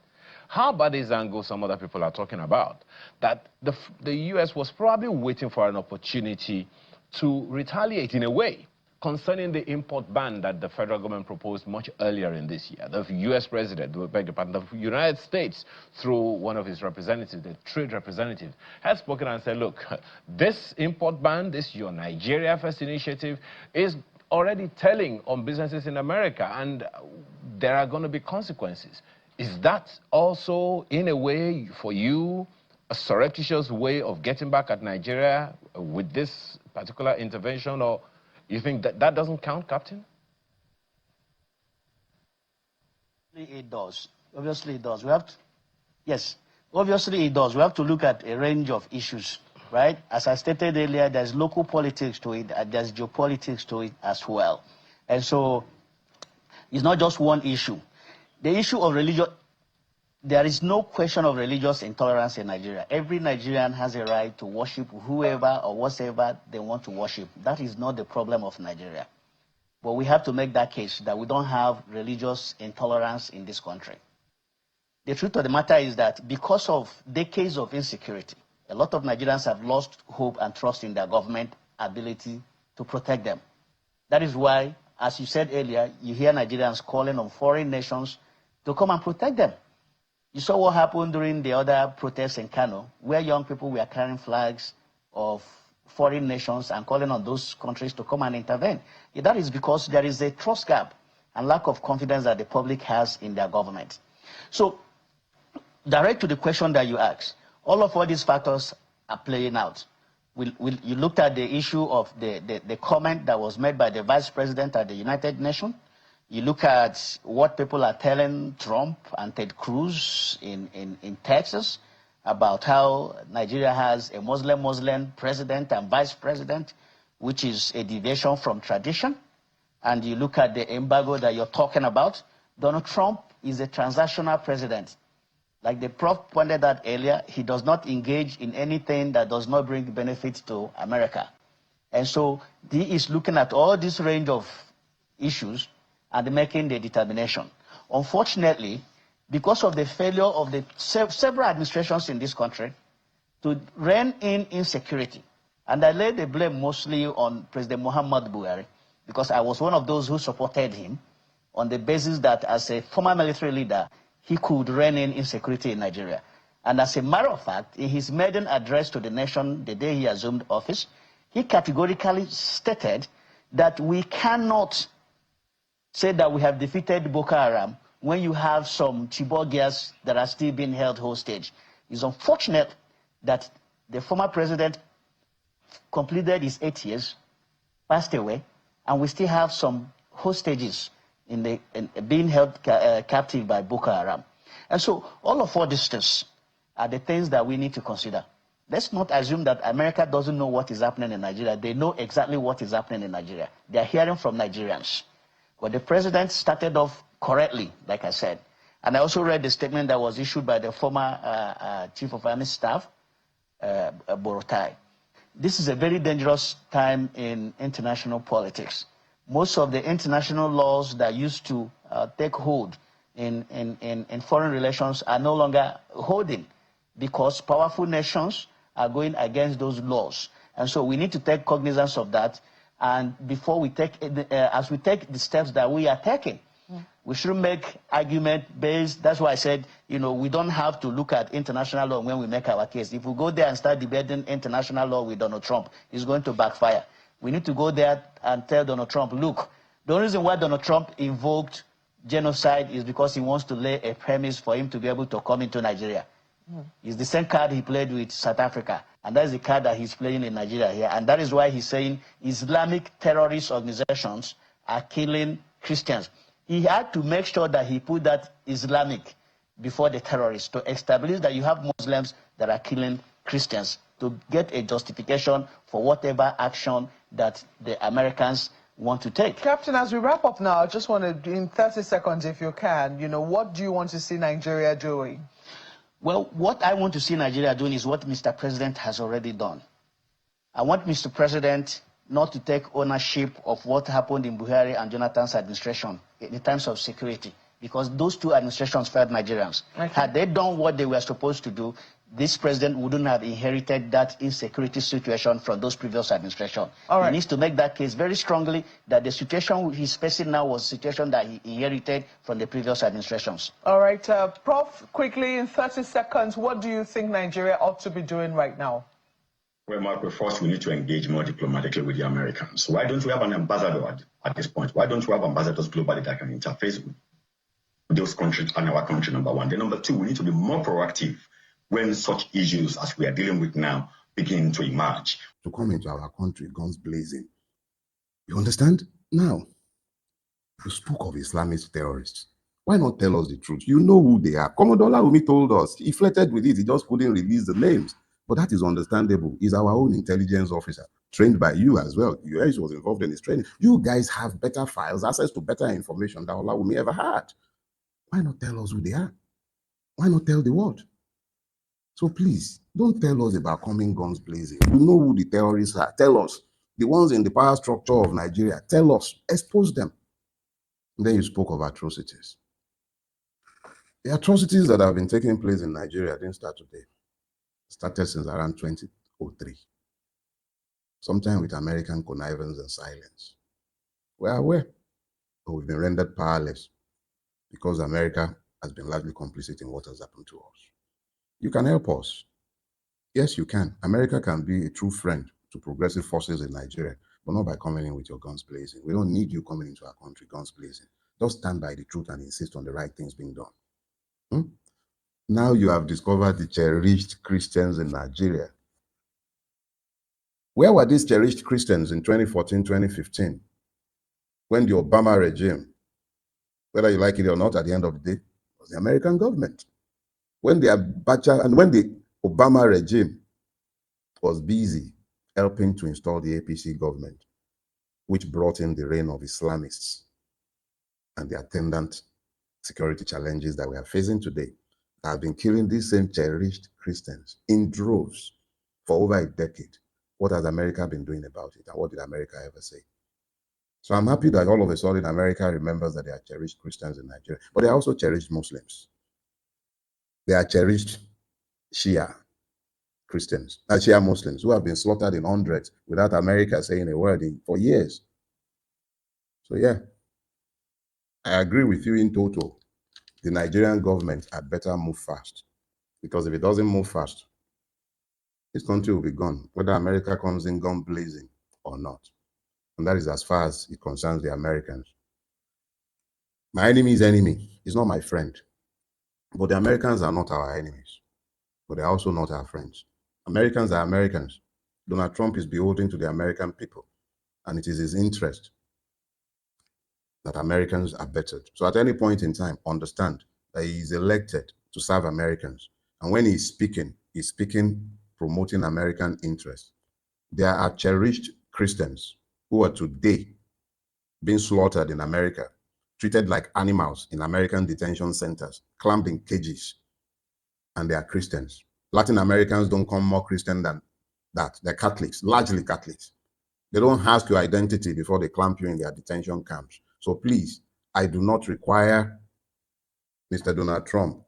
How about this angle some other people are talking about? That the U.S. was probably waiting for an opportunity to retaliate in a way concerning the import ban that the federal government proposed much earlier in this year. The U.S. president, the United States, through one of his representatives, the trade representative, has spoken and said, look, this import ban, this Your Nigeria First initiative, is already telling on businesses in America, and there are going to be consequences. Is that also, in a way, for you, a surreptitious way of getting back at Nigeria with this particular intervention, or you think that doesn't count, Captain? It does. Obviously it does. Yes, obviously it does. We have to look at a range of issues, right? As I stated earlier, there's local politics to it, and there's geopolitics to it as well. And so it's not just one issue. The issue of religion, there is no question of religious intolerance in Nigeria. Every Nigerian has a right to worship whoever or whatever they want to worship. That is not the problem of Nigeria. But we have to make that case that we don't have religious intolerance in this country. The truth of the matter is that because of decades of insecurity, A lot of Nigerians have lost hope and trust in their government ability to protect them. That is why, as you said earlier, you hear Nigerians calling on foreign nations to come and protect them. You saw what happened during the other protests in Kanu, where young people were carrying flags of foreign nations and calling on those countries to come and intervene. That is because there is a trust gap and lack of confidence that the public has in their government. So, direct to the question that you asked, all these factors are playing out. You looked at the issue of the comment that was made by the Vice President at the United Nations. You look at what people are telling Trump and Ted Cruz in Texas about how Nigeria has a Muslim president and vice president, which is a deviation from tradition. And you look at the embargo that you're talking about, Donald Trump is a transactional president. Like the Prof pointed out earlier, he does not engage in anything that does not bring benefit to America. And so he is looking at all this range of issues and making the determination. Unfortunately, because of the failure of the several administrations in this country to rein in insecurity, and I lay the blame mostly on President Muhammad Buhari, because I was one of those who supported him on the basis that as a former military leader, he could rein in insecurity in Nigeria. And as a matter of fact, in his maiden address to the nation the day he assumed office, he categorically stated that we cannot say that we have defeated Boko Haram when you have some Chibogias that are still being held hostage. It's unfortunate that the former president completed his 8 years, passed away, and we still have some hostages being held captive by Boko Haram. And so all these things are the things that we need to consider. Let's not assume that America doesn't know what is happening in Nigeria. They know exactly what is happening in Nigeria. They are hearing from Nigerians. But the president started off correctly, like I said. And I also read the statement that was issued by the former Chief of Army Staff, Borotai. This is a very dangerous time in international politics. Most of the international laws that used to take hold in foreign relations are no longer holding because powerful nations are going against those laws. And so we need to take cognizance of that. And before we take, as we take the steps that we are taking, we shouldn't make argument based. That's why I said, we don't have to look at international law when we make our case. If we go there and start debating international law with Donald Trump, it's going to backfire. We need to go there and tell Donald Trump, look, the only reason why Donald Trump invoked genocide is because he wants to lay a premise for him to be able to come into Nigeria. It's the same card he played with South Africa. And that is the card that he's playing in Nigeria here. And that is why he's saying Islamic terrorist organizations are killing Christians. He had to make sure that he put that Islamic before the terrorists to establish that you have Muslims that are killing Christians to get a justification for whatever action that the Americans want to take. Captain, as we wrap up now, I just want to, in 30 seconds, if you can, what do you want to see Nigeria doing? Well, what I want to see Nigeria doing is what Mr. President has already done. I want Mr. President not to take ownership of what happened in Buhari and Jonathan's administration in terms of security, because those two administrations failed Nigerians. Okay. Had they done what they were supposed to do, this president wouldn't have inherited that insecurity situation from those previous administrations. All right. He needs to make that case very strongly that the situation he's facing now was a situation that he inherited from the previous administrations. All right, Prof, quickly in 30 seconds, what do you think Nigeria ought to be doing right now? Well, Marco, first we need to engage more diplomatically with the Americans. Why don't we have an ambassador at this point? Why don't we have ambassadors globally that can interface with those countries and our country, number one? Then number two, we need to be more proactive when such issues as we are dealing with now begin to emerge. To come into our country, guns blazing. You understand? Now, you spoke of Islamist terrorists. Why not tell us the truth? You know who they are. Commodore Lawumi told us. He flirted with it. He just couldn't release the names. But that is understandable. He's our own intelligence officer, trained by you as well. You guys was involved in his training. You guys have better files, access to better information than Lawumi ever had. Why not tell us who they are? Why not tell the world? So please, don't tell us about coming guns blazing. You know who the terrorists are. Tell us. The ones in the power structure of Nigeria. Tell us. Expose them. And then you spoke of atrocities. The atrocities that have been taking place in Nigeria didn't start today. started since around 2003, sometimes with American connivance and silence. We're aware, but we've been rendered powerless because America has been largely complicit in what has happened to us. You can help us. Yes, you can. America can be a true friend to progressive forces in Nigeria, but not by coming in with your guns blazing. We don't need you coming into our country guns blazing. Just stand by the truth and insist on the right things being done. Now you have discovered the cherished Christians in Nigeria. Where were these cherished Christians in 2014, 2015? When the Obama regime, whether you like it or not, at the end of the day, was the American government. When the Obama regime was busy helping to install the APC government, which brought in the reign of Islamists and the attendant security challenges that we are facing today, have been killing these same cherished Christians in droves for over a decade. What has America been doing about it? And what did America ever say? So I'm happy that all of a sudden America remembers that there are cherished Christians in Nigeria, but there are also cherished Muslims. There are cherished Shia Christians, Shia Muslims who have been slaughtered in hundreds without America saying a word for years. So yeah, I agree with you in total. The Nigerian government had better move fast, because if it doesn't move fast, this country will be gone, whether America comes in gun blazing or not. And that is as far as it concerns the Americans. My enemy's enemy is not my friend. But the Americans are not our enemies. But they're also not our friends. Americans are Americans. Donald Trump is beholden to the American people. And it is his interest that Americans are bettered. So at any point in time, understand that he is elected to serve Americans. And when he's speaking promoting American interests. There are cherished Christians who are today being slaughtered in America, treated like animals in American detention centers, clamped in cages, and they are Christians. Latin Americans don't come more Christian than that. They're Catholics, largely Catholics. They don't ask your identity before they clamp you in their detention camps. So please, I do not require Mr. Donald Trump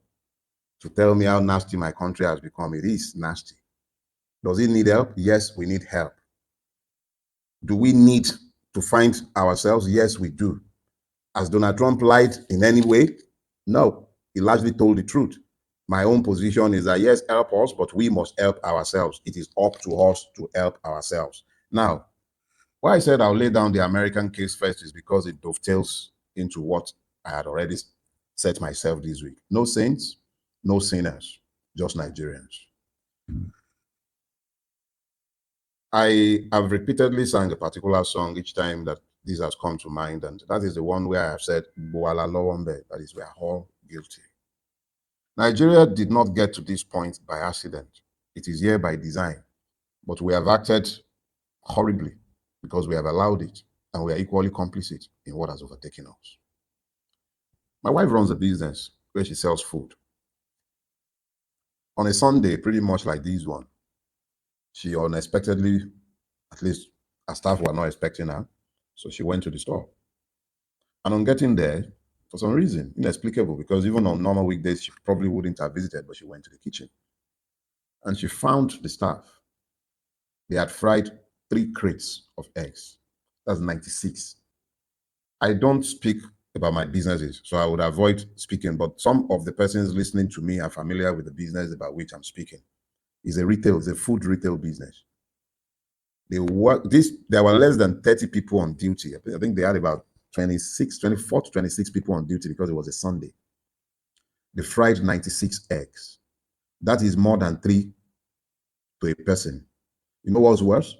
to tell me how nasty my country has become. It is nasty. Does it need help? Yes, we need help. Do we need to find ourselves? Yes, we do. Has Donald Trump lied in any way? No, he largely told the truth. My own position is that yes, help us, but we must help ourselves. It is up to us to help ourselves. Now, why I said I'll lay down the American case first is because it dovetails into what I had already set myself this week. No saints, no sinners, just Nigerians. I have repeatedly sang a particular song each time that this has come to mind, and that is the one where I have said, Boala Lowombe, that is, we are all guilty. Nigeria did not get to this point by accident. It is here by design, but we have acted horribly because we have allowed it, and we are equally complicit in what has overtaken us. My wife runs a business where she sells food. On a Sunday, pretty much like this one, she unexpectedly, at least her staff were not expecting her, so she went to the store. And on getting there, for some reason, inexplicable, because even on normal weekdays, she probably wouldn't have visited, but she went to the kitchen. And she found the staff. They had fried 3 crates of eggs. That's 96. I don't speak about my businesses, so I would avoid speaking, but some of the persons listening to me are familiar with the business about which I'm speaking. It's a food retail business. There were less than 30 people on duty. I think they had about 24 to 26 people on duty because it was a Sunday. They fried 96 eggs. That is more than 3 to a person. You know what's worse?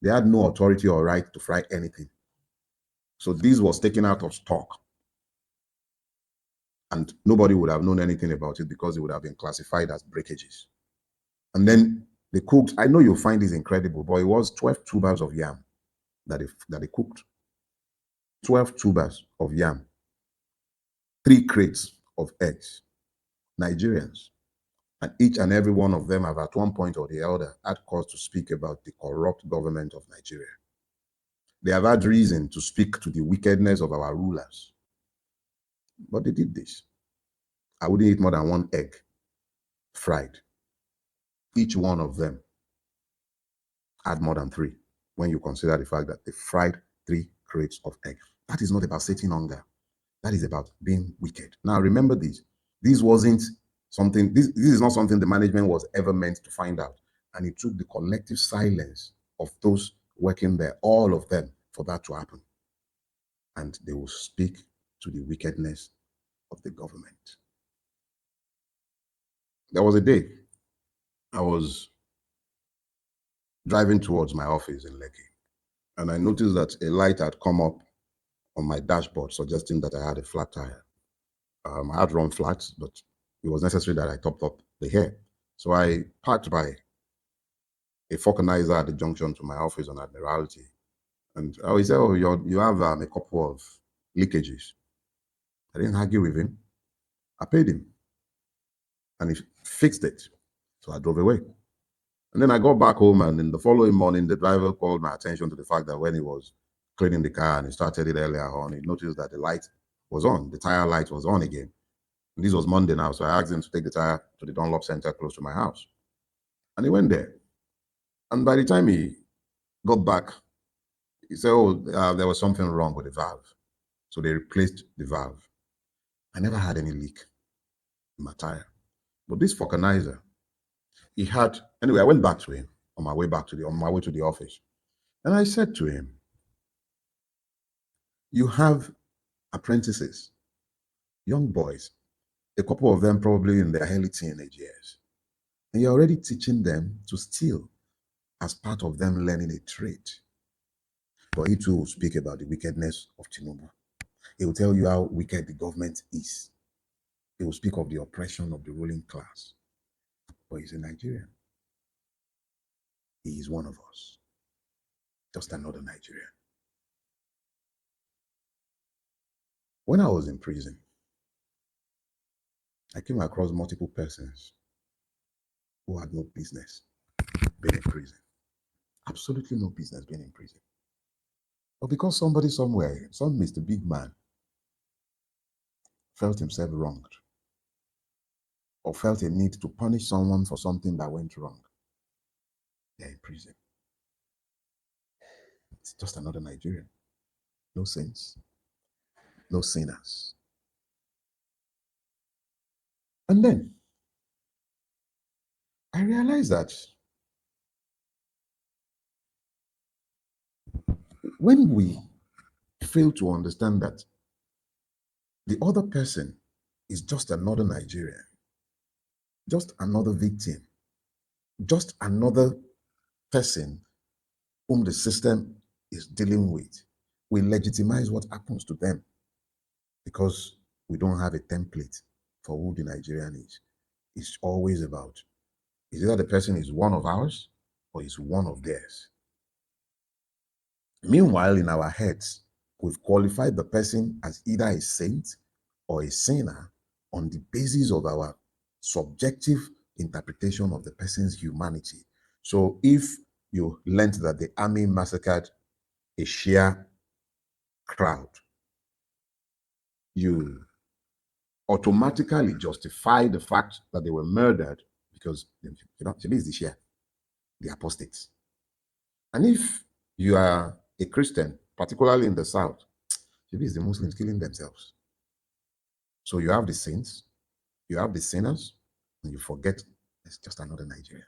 They had no authority or right to fry anything. So this was taken out of stock. And nobody would have known anything about it because it would have been classified as breakages. And then they cooked. I know you'll find this incredible, but it was 12 tubers of yam that they cooked. 12 tubers of yam. 3 crates of eggs. Nigerians. And each and every one of them have at one point or the other had cause to speak about the corrupt government of Nigeria. They have had reason to speak to the wickedness of our rulers. But they did this. I wouldn't eat more than 1 egg fried. Each one of them had more than 3 when you consider the fact that they fried 3 crates of eggs. That is not about sating hunger. That is about being wicked. Now remember this. This wasn't something, this is not something the management was ever meant to find out. And it took the collective silence of those working there, all of them, for that to happen. And they will speak to the wickedness of the government. There was a day I was driving towards my office in Lekki, and I noticed that a light had come up on my dashboard suggesting that I had a flat tire. I had run flat, but it was necessary that I topped up the hair. So I parked by a vulcanizer at the junction to my office on Admiralty. And he said, oh, you have a couple of leakages. I didn't argue with him. I paid him. And he fixed it. So I drove away. And then I got back home, and in the following morning, the driver called my attention to the fact that when he was cleaning the car and he started it earlier on, he noticed that the light was on. The tire light was on again. And this was Monday now, so I asked him to take the tire to the Dunlop Center close to my house. And he went there. And by the time he got back, he said, oh, there was something wrong with the valve. So they replaced the valve. I never had any leak in my tire. But this vulcanizer, he had, anyway, I went back to him on my way to the office. And I said to him, you have apprentices, young boys, a couple of them probably in their early teenage years. And you're already teaching them to steal as part of them learning a trade. But he too will speak about the wickedness of Tinubu. He will tell you how wicked the government is. He will speak of the oppression of the ruling class. But he's a Nigerian. He is one of us. Just another Nigerian. When I was in prison, I came across multiple persons who had no business being in prison. Absolutely no business being in prison. But because somebody somewhere, some Mr. Big Man, felt himself wronged or felt a need to punish someone for something that went wrong, they're in prison. It's just another Nigerian. No saints, no sinners. And then I realized that when we fail to understand that the other person is just another Nigerian, just another victim, just another person whom the system is dealing with, we legitimize what happens to them because we don't have a template for who the Nigerian is. It's always about, is either the person is one of ours or is one of theirs. Meanwhile, in our heads, we've qualified the person as either a saint or a sinner on the basis of our subjective interpretation of the person's humanity. So if you learned that the army massacred a Shia crowd, you automatically justify the fact that they were murdered because Shabi is the Shia, the apostates. And if you are a Christian, particularly in the South, Shabi is the Muslims killing themselves. So you have the saints, you have the sinners, and you forget it's just another Nigerian.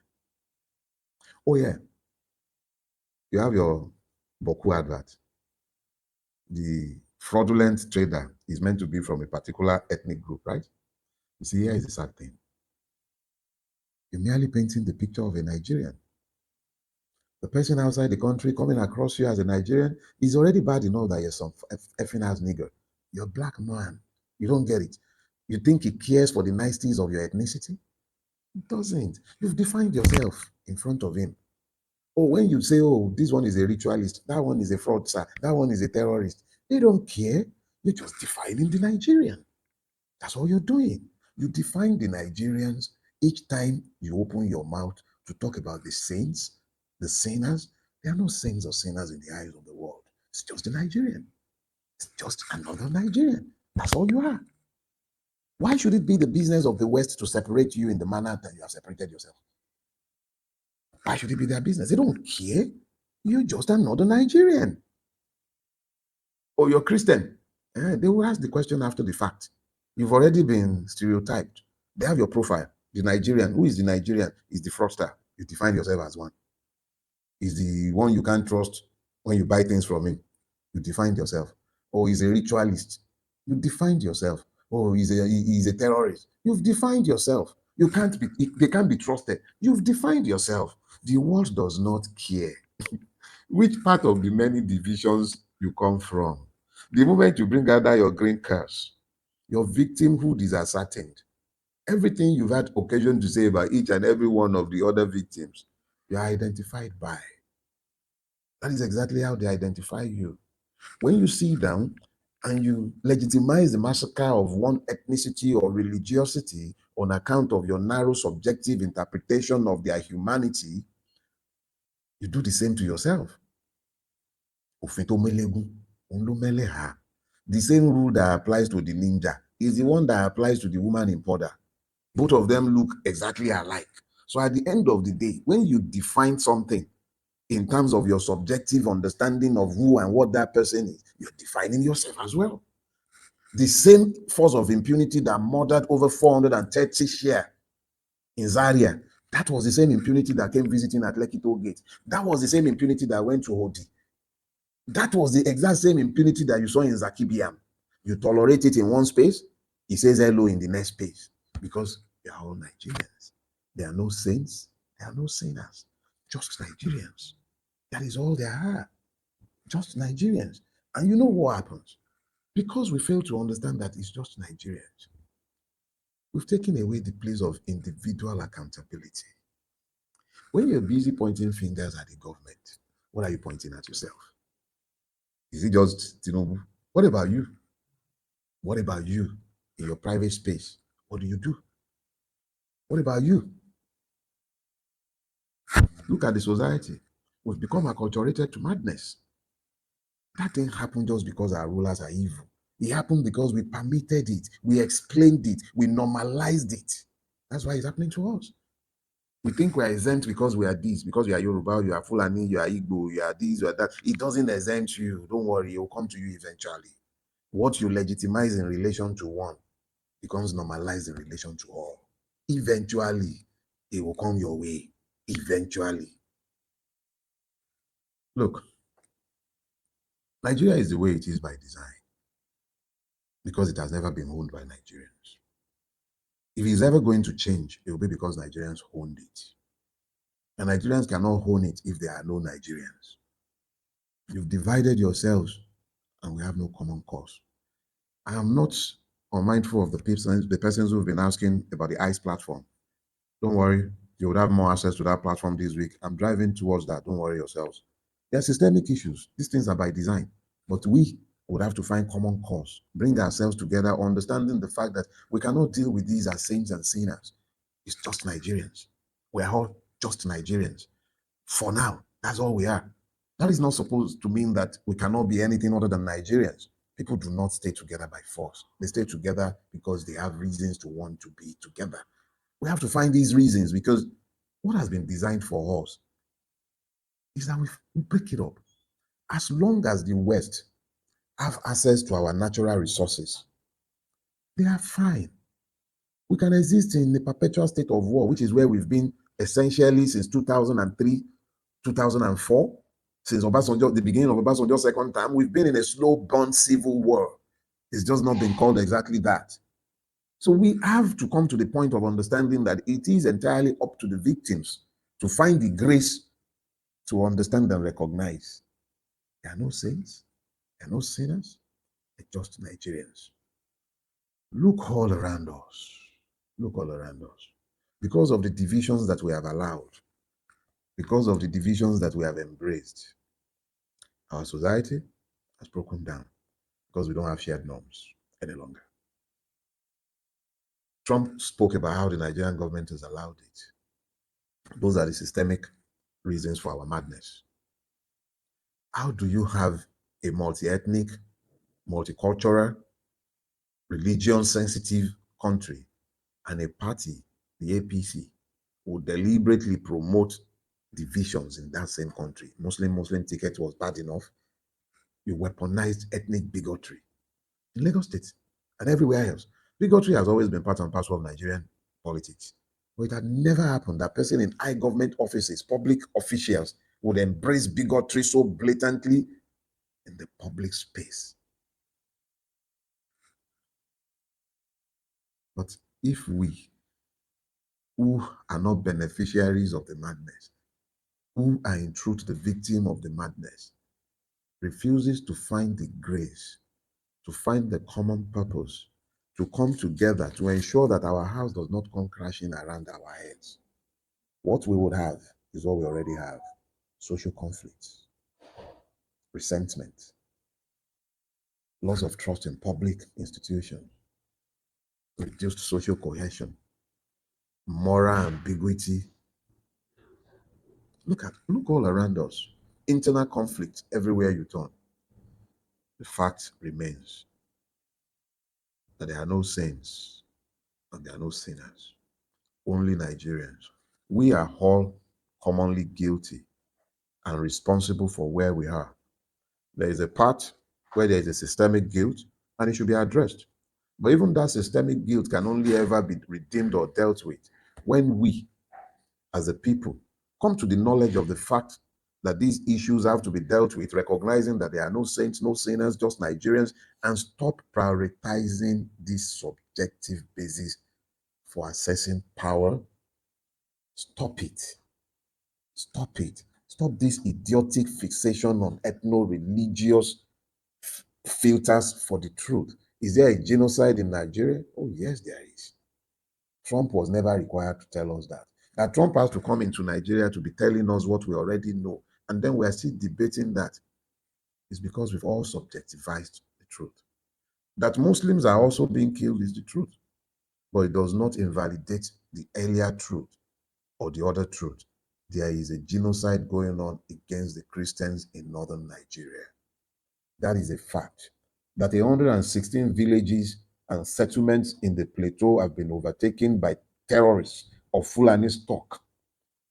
Oh yeah, you have your Boku advert. The fraudulent trader is meant to be from a particular ethnic group, right? You see, here is the sad thing. You're merely painting the picture of a Nigerian. The person outside the country coming across you as a Nigerian is already bad enough that you're some effing ass nigger. You're a black man. You don't get it. You think he cares for the niceties of your ethnicity? He doesn't. You've defined yourself in front of him. Oh, when you say, oh, this one is a ritualist, that one is a fraudster, that one is a terrorist, they don't care. You're just defining the Nigerian. That's all you're doing. You define the Nigerians each time you open your mouth to talk about the saints, the sinners. There are no saints or sinners in the eyes of the world. It's just a Nigerian. It's just another Nigerian. That's all you are. Why should it be the business of the West to separate you in the manner that you have separated yourself? Why should it be their business? They don't care. You're just another Nigerian. Or you're Christian. They will ask the question after the fact. You've already been stereotyped. They have your profile. The Nigerian. Who is the Nigerian? Is the fraudster. You define yourself as one. Is the one you can't trust when you buy things from him. You defined yourself. Or he's a ritualist. You defined yourself. Oh, he's a terrorist. You've defined yourself. They can't be trusted. You've defined yourself. The world does not care which part of the many divisions you come from. The moment you bring out your green cars, your victimhood is ascertained. Everything you've had occasion to say about each and every one of the other victims, you are identified by. That is exactly how they identify you. When you sit down and you legitimize the massacre of one ethnicity or religiosity on account of your narrow subjective interpretation of their humanity, you do the same to yourself. The same rule that applies to the ninja is the one that applies to the woman in Poda. Both of them look exactly alike. So at the end of the day, when you define something in terms of your subjective understanding of who and what that person is, you're defining yourself as well. The same force of impunity that murdered over 430 Shia in Zaria, that was the same impunity that came visiting at Lekki Toll Gate. That was the same impunity that went to Hodi. That was the exact same impunity that you saw in Zakibiam. You tolerate it in one space, he says hello in the next space. Because they are all Nigerians. They are no saints, they are no sinners. Just Nigerians. That is all they are. Just Nigerians. And you know what happens? Because we fail to understand that it's just Nigerians, we've taken away the place of individual accountability. When you're busy pointing fingers at the government, what are you pointing at yourself? Is it just Tinubu? What about you? What about you in your private space? What do you do? What about you? Look at the society. We've become acculturated to madness. That didn't happen just because our rulers are evil. It happened because we permitted it, we explained it, we normalized it. That's why it's happening to us. We think we are exempt because we are this, because you are Yoruba, you are Fulani, you are Igbo, you are this, you are that. It doesn't exempt you. Don't worry, it will come to you eventually. What you legitimize in relation to one becomes normalized in relation to all. Eventually, it will come your way. Eventually. Look, Nigeria is the way it is by design because it has never been owned by Nigerians. If it's ever going to change, it will be because Nigerians owned it. And Nigerians cannot own it if there are no Nigerians. You've divided yourselves and we have no common cause. I am not unmindful of the persons who've been asking about the ICE platform. Don't worry, you would have more access to that platform this week. I'm driving towards that. Don't worry yourselves. There are systemic issues. These things are by design. But we would have to find common cause, bring ourselves together, understanding the fact that we cannot deal with these as saints and sinners. It's just Nigerians. We're all just Nigerians. For now, that's all we are. That is not supposed to mean that we cannot be anything other than Nigerians. People do not stay together by force. They stay together because they have reasons to want to be together. We have to find these reasons because what has been designed for us is that we break it up. As long as the West have access to our natural resources, they are fine. We can exist in a perpetual state of war, which is where we've been essentially since 2003, 2004, since Obasanjo, the beginning of Obasanjo's second term. We've been in a slow burn civil war. It's just not been called exactly that. So we have to come to the point of understanding that it is entirely up to the victims to find the grace to understand and recognize. There are no saints, there are no sinners, they're just Nigerians. Look all around us. Look all around us. Because of the divisions that we have allowed, because of the divisions that we have embraced, our society has broken down because we don't have shared norms any longer. Trump spoke about how the Nigerian government has allowed it. Those are the systemic reasons for our madness. How do you have a multi-ethnic, multicultural, religion-sensitive country and a party, the APC, who deliberately promote divisions in that same country. Muslim ticket was bad enough. You weaponized ethnic bigotry in Lagos State and everywhere else. Bigotry has always been part and parcel of Nigerian politics. But it had never happened that person in high government offices, public officials, would embrace bigotry so blatantly in the public space. But if we, who are not beneficiaries of the madness, who are in truth the victim of the madness, refuses to find the grace, to find the common purpose, to come together to ensure that our house does not come crashing around our heads, what we would have is what we already have: social conflicts, resentment, loss of trust in public institutions, reduced social cohesion, moral ambiguity. Look all around us. Internal conflict everywhere you turn. The fact remains that there are no saints and there are no sinners, only Nigerians. We are all commonly guilty and responsible for where we are. There is a part where there is a systemic guilt and it should be addressed. But even that systemic guilt can only ever be redeemed or dealt with when we, as a people, come to the knowledge of the fact that these issues have to be dealt with, recognizing that there are no saints, no sinners, just Nigerians, and stop prioritizing this subjective basis for assessing power. Stop it. Stop it. Stop this idiotic fixation on ethno-religious filters for the truth. Is there a genocide in Nigeria? Oh, yes, there is. Trump was never required to tell us that. That Trump has to come into Nigeria to be telling us what we already know. And then we are still debating that. It's because we've all subjectivized the truth. That Muslims are also being killed is the truth. But it does not invalidate the earlier truth or the other truth. There is a genocide going on against the Christians in northern Nigeria. That is a fact. That 116 villages and settlements in the plateau have been overtaken by terrorists of Fulani stock,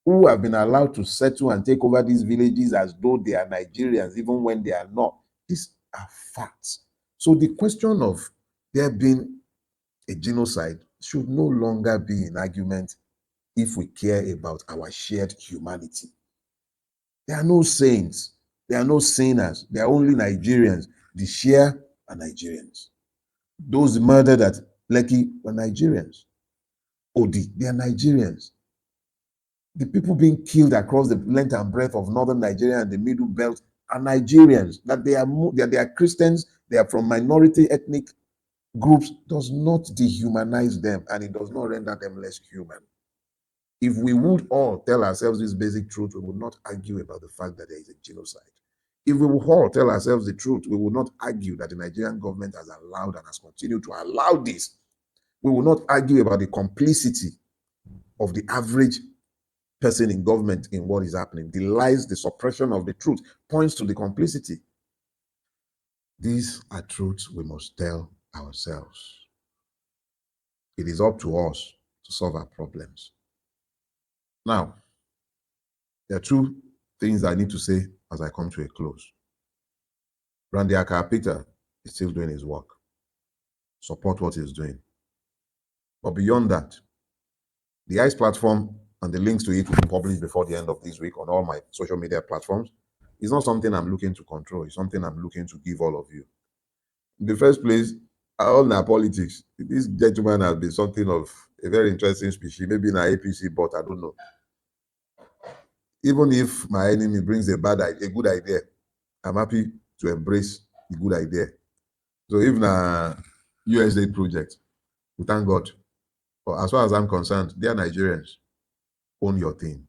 who have been allowed to settle and take over these villages as though they are Nigerians, even when they are not. These are facts. So the question of there being a genocide should no longer be an argument if we care about our shared humanity. There are no saints. There are no sinners. There are only Nigerians. The Shia are Nigerians. Those murdered at Lekki were Nigerians. Odi, they are Nigerians. The people being killed across the length and breadth of northern Nigeria and the Middle Belt are Nigerians. That they are Christians, they are from minority ethnic groups, does not dehumanize them, and it does not render them less human. If we would all tell ourselves this basic truth, we would not argue about the fact that there is a genocide. If we would all tell ourselves the truth, we would not argue that the Nigerian government has allowed and has continued to allow this. We will not argue about the complicity of the average person in government in what is happening. The lies, the suppression of the truth points to the complicity. These are truths we must tell ourselves. It is up to us to solve our problems. Now, there are two things I need to say as I come to a close. Randy Akapita is still doing his work. Support what he's doing. But beyond that, the ICE platform and the links to it will be published before the end of this week on all my social media platforms. It's not something I'm looking to control. It's something I'm looking to give all of you. In the first place, all our politics, this gentleman has been something of a very interesting species, maybe in our APC, but I don't know. Even if my enemy brings a good idea, I'm happy to embrace the good idea. So even a USA project, we thank God. But as far as I'm concerned, they are Nigerians. Own your thing.